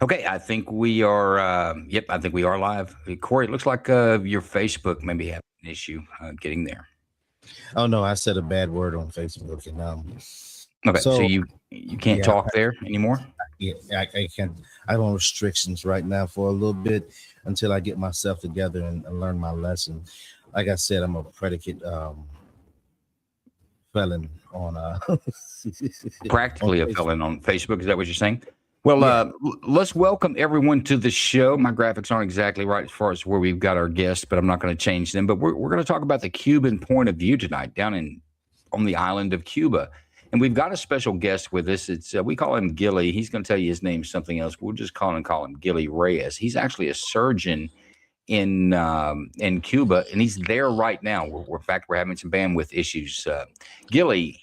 Okay, I think we are. Yep, I think we are live. Corey, it looks like your Facebook maybe having an issue getting there. Oh no, I said a bad word on Facebook, and Okay, so so you can't yeah, talk there anymore. I can't. I'm on restrictions right now for a little bit until I get myself together and learn my lesson. Like I said, I'm a predicate felon on on Practically a Facebook. felon on Facebook. Is that what you're saying? Well, Yeah, let's welcome everyone to the show. My graphics aren't exactly right as far as where we've got our guests, but I'm not going to change them. But we're going to talk about the Cuban point of view tonight down in on the island of Cuba. And we've got a special guest with us. It's we call him Gilly. He's going to tell you his name's something else. We'll just call him Gilly Reyes. He's actually a surgeon in Cuba, and he's there right now. In fact, we're having some bandwidth issues. Gilly,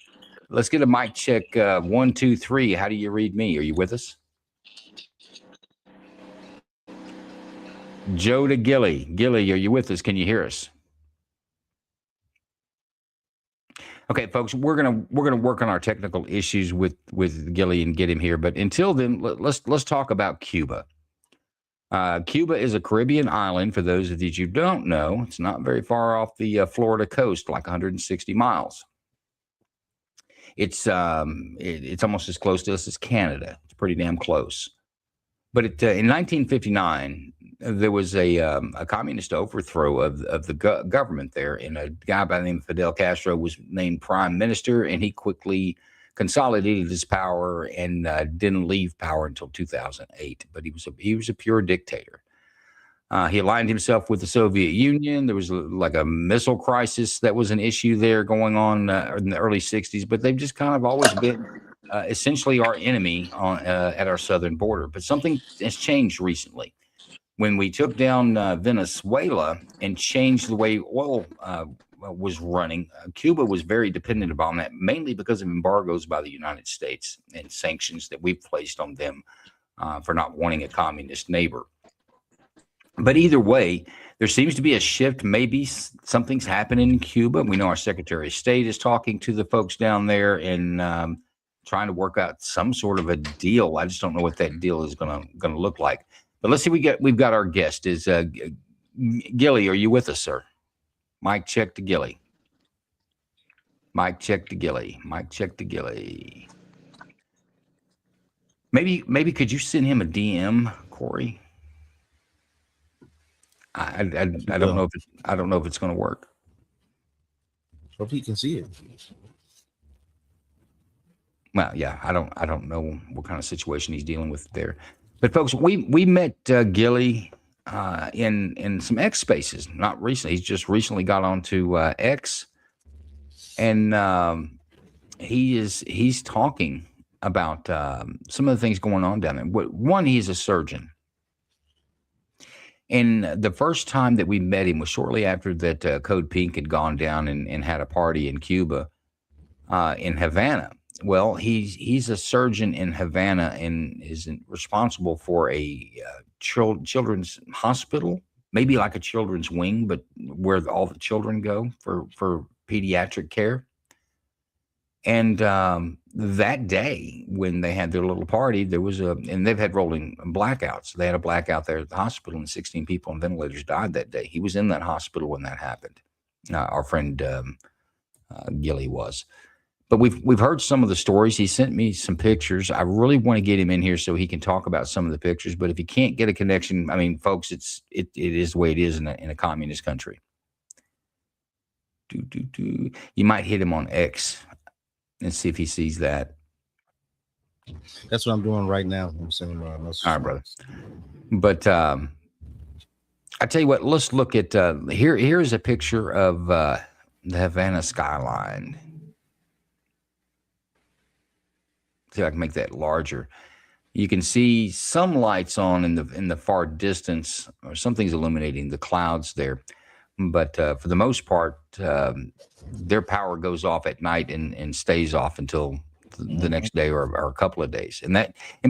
let's get a mic check. 1, 2, 3. How do you read me? Are you with us? Joe to Gilly. Gilly, are you with us? Can you hear us? Okay, folks, we're gonna work on our technical issues with Gilly and get him here. But until then, let's talk about Cuba. Cuba is a Caribbean island. For those of you who don't know, it's not very far off the Florida coast, like 160 miles. It's almost as close to us as Canada. It's pretty damn close. But in 1959, there was a communist overthrow of the government there, and a guy by the name of Fidel Castro was named prime minister, and he quickly consolidated his power and didn't leave power until 2008. But he was a pure dictator. He aligned himself with the Soviet Union. There was like a missile crisis that was an issue there going on in the early 60s, but they've just kind of always been essentially our enemy at our southern border. But something has changed recently. When we took down Venezuela and changed the way oil was running, Cuba was very dependent upon that, mainly because of embargoes by the United States and sanctions that we've placed on them for not wanting a communist neighbor. But either way, there seems to be a shift. Maybe something's happening in Cuba. We know our Secretary of State is talking to the folks down there and trying to work out some sort of a deal. I just don't know what that deal is gonna look like. But let's see. We've got our guest. Is Gilly? Are you with us, sir? Mike check to Gilly. Mike check to Gilly. Mike check to Gilly. Maybe could you send him a DM, Corey? I don't know so if I don't know if it's going to work. hope he can see it. Well, yeah, I don't know what kind of situation he's dealing with there. But folks, we met Gilly in some X spaces. Not recently. He's just recently got onto X, and he's talking about some of the things going on down there. One, he's a surgeon. And the first time that we met him was shortly after that Code Pink had gone down and had a party in Cuba, in Havana. Well, he's a surgeon in Havana and is responsible for a children's hospital, maybe like a children's wing, but where all the children go for pediatric care. And that day, when they had their little party, and they've had rolling blackouts. They had a blackout there at the hospital, and 16 people on ventilators died that day. He was in that hospital when that happened. Our friend Gilly was. But we've heard some of the stories. He sent me some pictures. I really want to get him in here so he can talk about some of the pictures. But if he can't get a connection, I mean, folks, it is the way it is in a communist country. You might hit him on X and see if he sees that. That's what I'm doing right now. I'm sending him a message. All right, brother. But I tell you what, let's look at here. Here's a picture of the Havana skyline. See if I can make that larger. You can see some lights on in the far distance, or something's illuminating the clouds there. But for the most part, their power goes off at night and stays off until the next day or a couple of days. And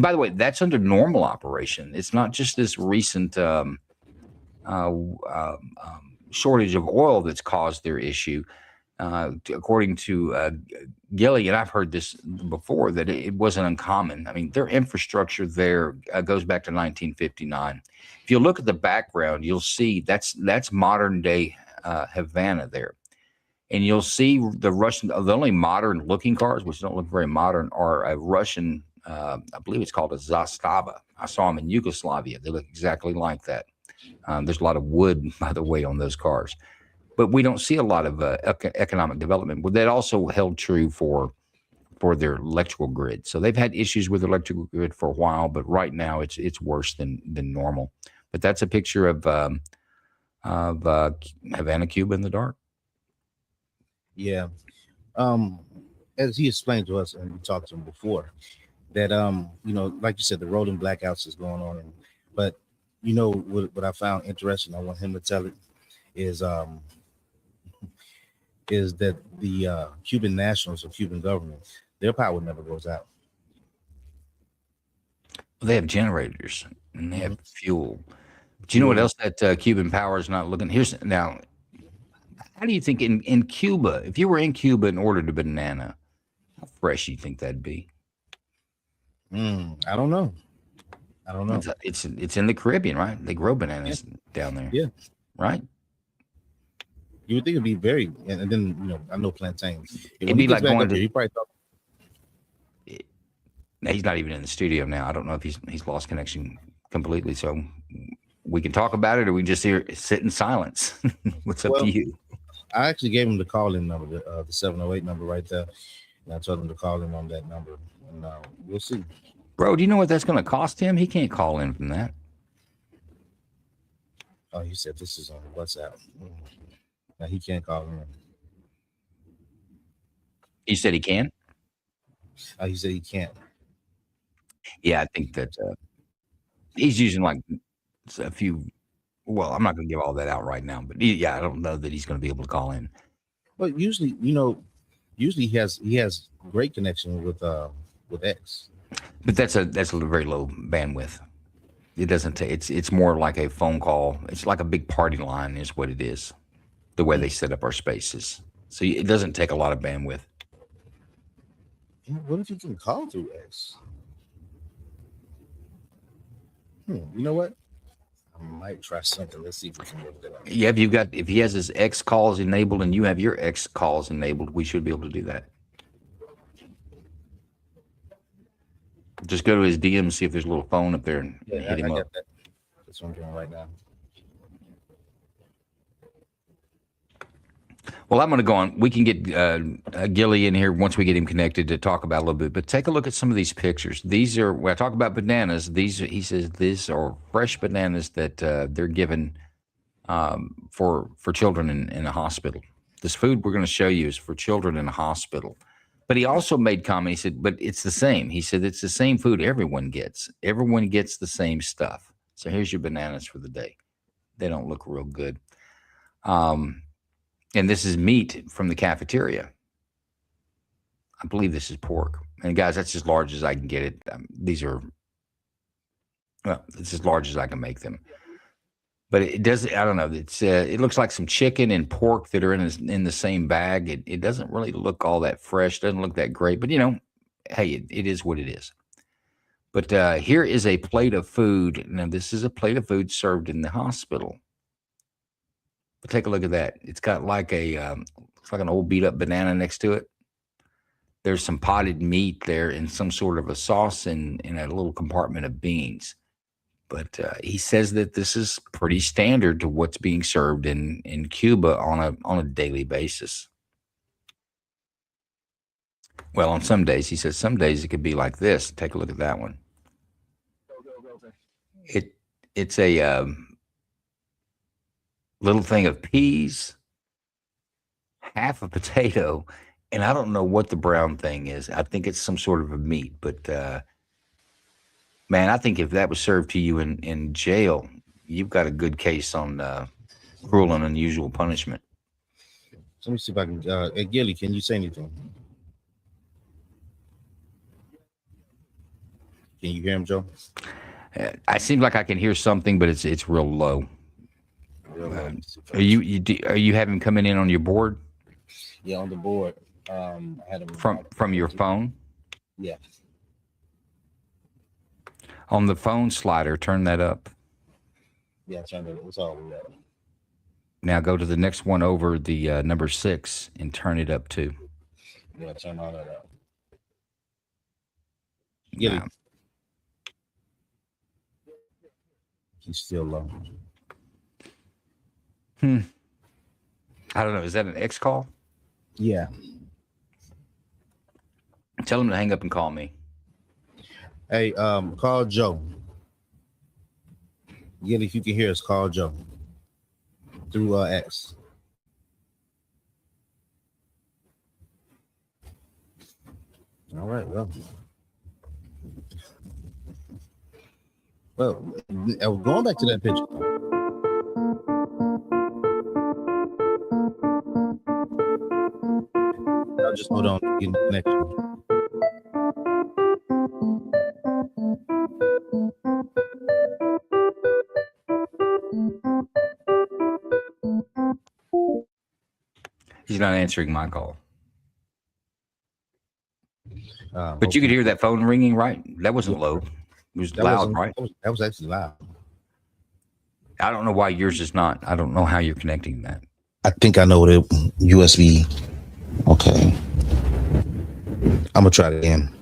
by the way, that's under normal operation. It's not just this recent shortage of oil that's caused their issue. According to Gilly, and I've heard this before, that it wasn't uncommon. I mean, their infrastructure there goes back to 1959. If you look at the background, you'll see that's modern day Havana there, and you'll see the Russian. The only modern looking cars, which don't look very modern, are a Russian. I believe it's called a Zastava. I saw them in Yugoslavia. They look exactly like that. There's a lot of wood, by the way, on those cars, but we don't see a lot of economic development. But that also held true for their electrical grid. So they've had issues with the electrical grid for a while, but right now it's worse than normal. But that's a picture of Havana, Cuba in the dark. Yeah. As he explained to us, and we talked to him before, that like you said, the rolling blackouts is going on, but what I found interesting, I want him to tell it, is that the Cuban nationals or Cuban government, their power never goes out. They have generators and they have fuel. Do you know what else that Cuban power is not looking? Here's now. How do you think in Cuba, if you were in Cuba and ordered a banana, how fresh do you think that'd be? I don't know. It's in the Caribbean, right? They grow bananas down there. Yeah. Right. You would think it'd be very, and then I know plantains. It'd be like going to. He probably thought. He's not even in the studio now. I don't know if he's lost connection completely. So we can talk about it, or we can just sit in silence. What's up to you? I actually gave him the call-in number, the 708 number right there, and I told him to call in on that number, and we'll see. Bro, do you know what that's going to cost him? He can't call in from that. Oh, he said this is on WhatsApp. Now he can't call in. He said he can? He said he can't. Yeah, I think that he's using like a few. Well, I'm not going to give all that out right now, but I don't know that he's going to be able to call in. But usually he has great connection with X. But that's a very low bandwidth. It doesn't take. It's more like a phone call. It's like a big party line, is what it is. The way they set up our spaces, so it doesn't take a lot of bandwidth. What if you can call through X? You know what? I might try something. Let's see if we can work that out. Yeah, if he has his X calls enabled and you have your X calls enabled, we should be able to do that. Just go to his DM, see if there's a little phone up there, and hit him up. That. That's what I'm doing right now. Well, I'm going to go on. We can get Gilly in here once we get him connected to talk about a little bit. But take a look at some of these pictures. These are, when I talk about bananas, he says these are fresh bananas that they're given for children in a hospital. This food we're going to show you is for children in a hospital. But he also made comment. He said, but it's the same. He said, it's the same food everyone gets. Everyone gets the same stuff. So here's your bananas for the day. They don't look real good. And this is meat from the cafeteria. I believe this is pork. And guys, that's as large as I can get it. It's as large as I can make them. But it does. I don't know. It looks like some chicken and pork that are in the same bag. It doesn't really look all that fresh. Doesn't look that great. But hey, it is what it is. But here is a plate of food. Now this is a plate of food served in the hospital. But take a look at that. It's got like looks like an old beat up banana next to it. There's some potted meat there and some sort of a sauce in a little compartment of beans. But he says that this is pretty standard to what's being served in Cuba on a daily basis. Well, on some days, he says some days it could be like this. Take a look at that one. It's a little thing of peas, half a potato, and I don't know what the brown thing is. I think it's some sort of a meat, but man, I think if that was served to you in jail, you've got a good case on cruel and unusual punishment. Let me see if I can. Hey, Gilly, can you say anything? Can you hear him, Joe? I seem like I can hear something, but it's real low. Are you having coming in on your board? Yeah, on the board. I had him From your phone? Yeah. On the phone slider, turn that up. Yeah, it's all the way up. Now go to the next one over, the number 6, and turn it up too. Yeah, turn all that up. Now, He's still low. I don't know. Is that an X call? Yeah. Tell him to hang up and call me. Hey, call Joe. Gilly, if you can hear us, call Joe through X. All right, well, going back to that picture. I'll just hold on, getting the connection. He's not answering my call. But okay. you could hear that phone ringing, right? That wasn't low. It was loud, right? That was actually loud. I don't know why yours is not. I don't know how you're connecting that. I think I know what it USB. Okay. I'm going to try it again.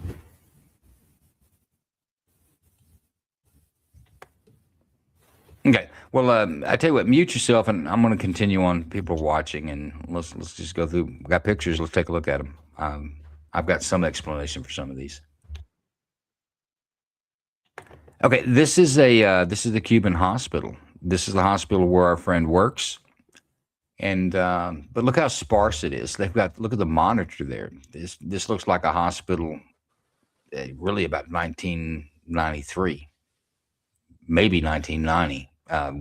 Okay. Well, I tell you what, mute yourself, and I'm going to continue on. People are watching, and let's just go through. We got pictures. Let's take a look at them. I've got some explanation for some of these. Okay, this is the Cuban hospital. This is the hospital where our friend works, and but look how sparse it is. Look at the monitor there. This looks like a hospital, really about 1993, maybe 1990,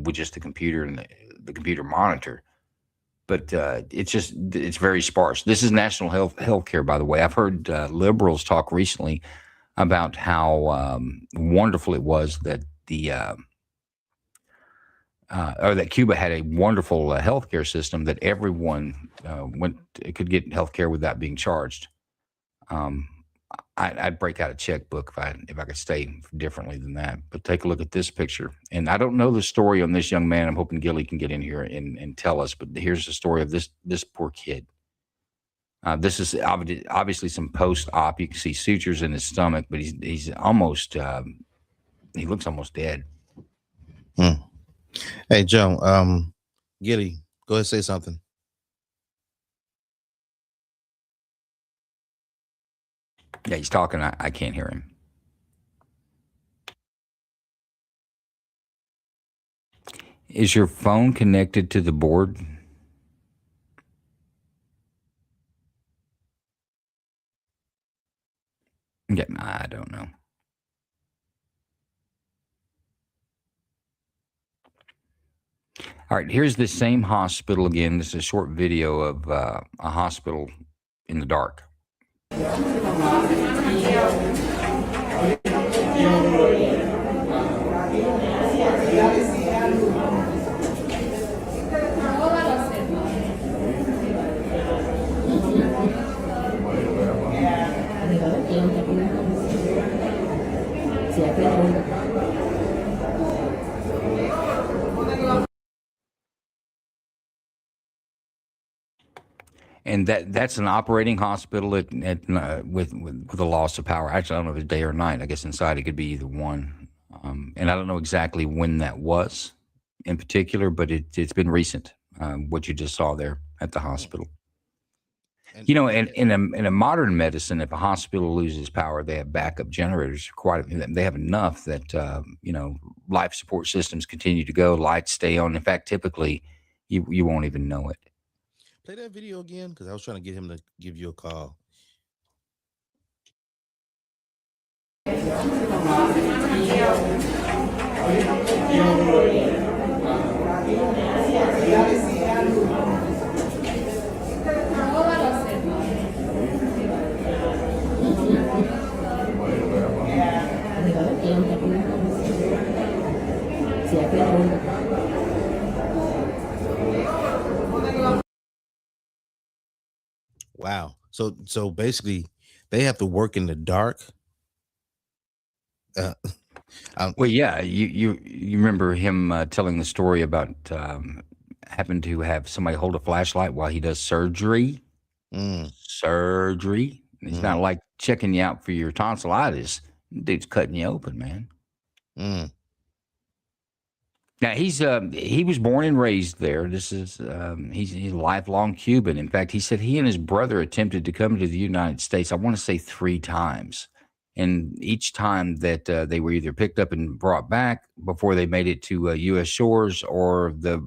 with just the computer and the computer monitor. But it's very sparse. This is national health care, by the way. I've heard liberals talk recently about how wonderful it was that or that Cuba had a wonderful healthcare system that everyone could get healthcare without being charged. I'd break out a checkbook if I could say differently than that. But take a look at this picture, and I don't know the story on this young man. I'm hoping Gilly can get in here and tell us. But here's the story of this poor kid. This is obviously some post-op. You can see sutures in his stomach, but he's almost he looks almost dead. Hey, Joe, Gilly, go ahead and say something. Yeah, he's talking. I can't hear him. Is your phone connected to the board? Yeah, I don't know. All right, here's the same hospital again. This is a short video of a hospital in the dark. And that's an operating hospital with a loss of power. Actually, I don't know if it's day or night. I guess inside it could be either one. And I don't know exactly when that was in particular, but it's been recent. What you just saw there at the hospital. You know, in a modern medicine, if a hospital loses power, they have backup generators. They have enough that life support systems continue to go, lights stay on. In fact, typically, you won't even know it. Play that video again, because I was trying to get him to give you a call. Wow. So basically, they have to work in the dark. Uh, Well, yeah, you remember him telling the story about having to have somebody hold a flashlight while he does surgery. mm, Surgery. It's mm, not like checking you out for your tonsillitis. Dude's cutting you open, man. mm, Now he was born and raised there. This is he's a lifelong Cuban. In fact, he said he and his brother attempted to come to the United States. I want to say 3 times, and each time that they were either picked up and brought back before they made it to U.S. shores, or the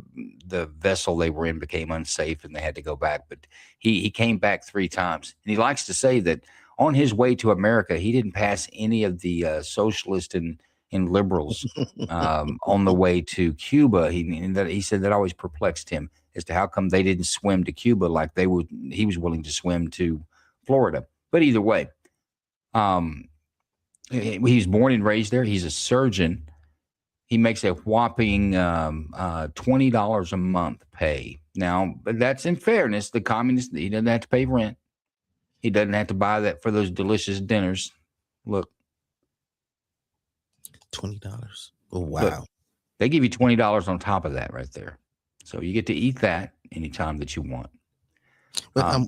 vessel they were in became unsafe and they had to go back. But he came back 3 times, and he likes to say that on his way to America, he didn't pass any of the socialist and liberals on the way to Cuba. He said that always perplexed him as to how come they didn't swim to Cuba like they would. He was willing to swim to Florida. But either way, he was born and raised there. He's a surgeon. He makes a whopping $20 a month pay. Now, but that's in fairness. The communist, he doesn't have to pay rent. He doesn't have to buy that for those delicious dinners. Look, $20. Oh wow. Look, they give you $20 on top of that right there. So you get to eat that anytime that you want. But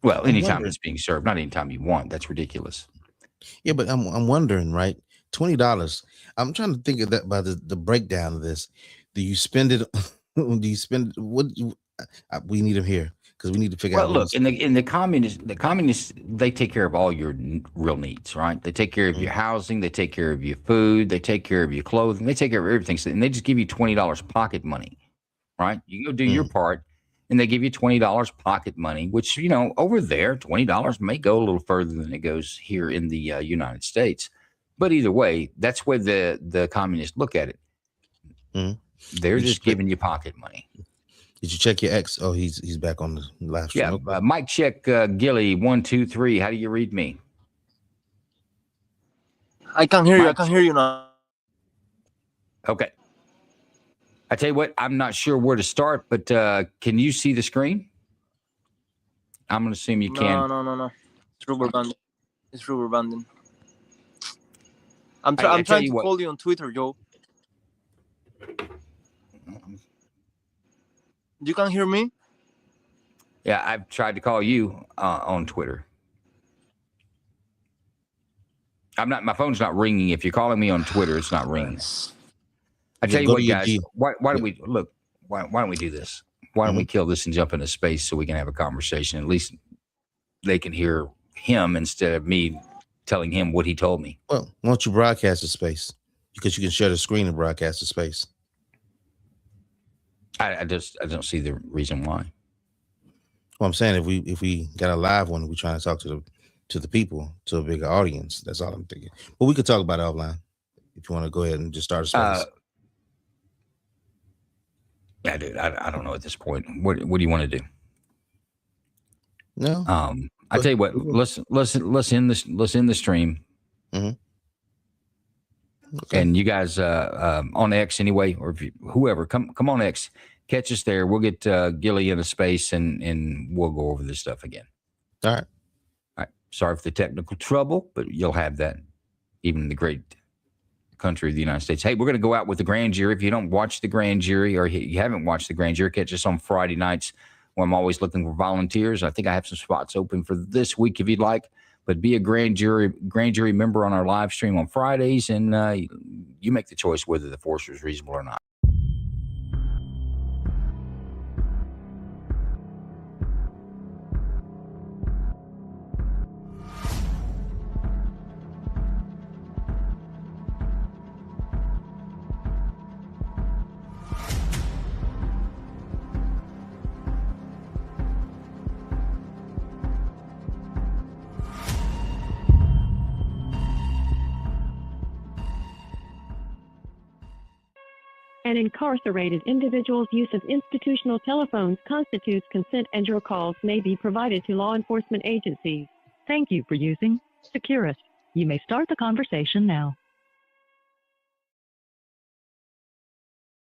well, I'm anytime wondering- it's being served, not anytime you want. That's ridiculous. yeah, but I'm wondering, right? $20. I'm trying to think of that by the breakdown of this. Do you spend it? Do you spend what? We need him here because we need to figure Well, out. look, in the communists, they take care of all your real needs, right? They take care of your housing, they take care of your food, they take care of your clothing, they take care of everything. So, and they just give you $20 pocket money, right? You go do your part, and they give you $20 pocket money, which over there, $20 may go a little further than it goes here in the United States. But either way, that's where the communists look at it. They're just giving you pocket money. Did you check your ex? Oh, he's back on the live stream. Yeah, Mike check Gilly 1 2 3. How do you read me? I can hear you. I can hear you now. Okay. I tell you what, I'm not sure where to start, but can you see the screen? I'm going to assume you can. No. It's rubber banding. It's rubber banding. I'm I trying to call you on Twitter, Joe. You can hear me? Yeah, I've tried to call you on Twitter. My phone's not ringing. If you're calling me on Twitter, it's not ringing. I tell you what, guys, why don't we look? Why don't we do this? Why don't we kill this and jump into space so we can have a conversation? At least they can hear him instead of me telling him what he told me. Well, why don't you broadcast the space? Because you can share the screen and broadcast the space. I don't see the reason why. Well, I'm saying if we got a live one, we're trying to talk to the people, to a bigger audience. That's all I'm thinking. But we could talk about it offline if you want to go ahead and just start a space. Yeah, dude, I don't know at this point. What do you want to do? No. I tell you what. Let's end the stream. Mm-hmm. Okay. And you guys on X anyway, or whoever, come on X, catch us there. We'll get Gilly in a space and we'll go over this stuff again. All right. Sorry for the technical trouble, but you'll have that even in the great country of the United States. Hey, we're going to go out with the grand jury. If you don't watch the grand jury or you haven't watched the grand jury, catch us on Friday nights where I'm always looking for volunteers. I think I have some spots open for this week if you'd like. But be a grand jury member on our live stream on Fridays, and you make the choice whether the force is reasonable or not. An incarcerated individual's use of institutional telephones constitutes consent, and your calls may be provided to law enforcement agencies. Thank you for using Securus. You may start the conversation now.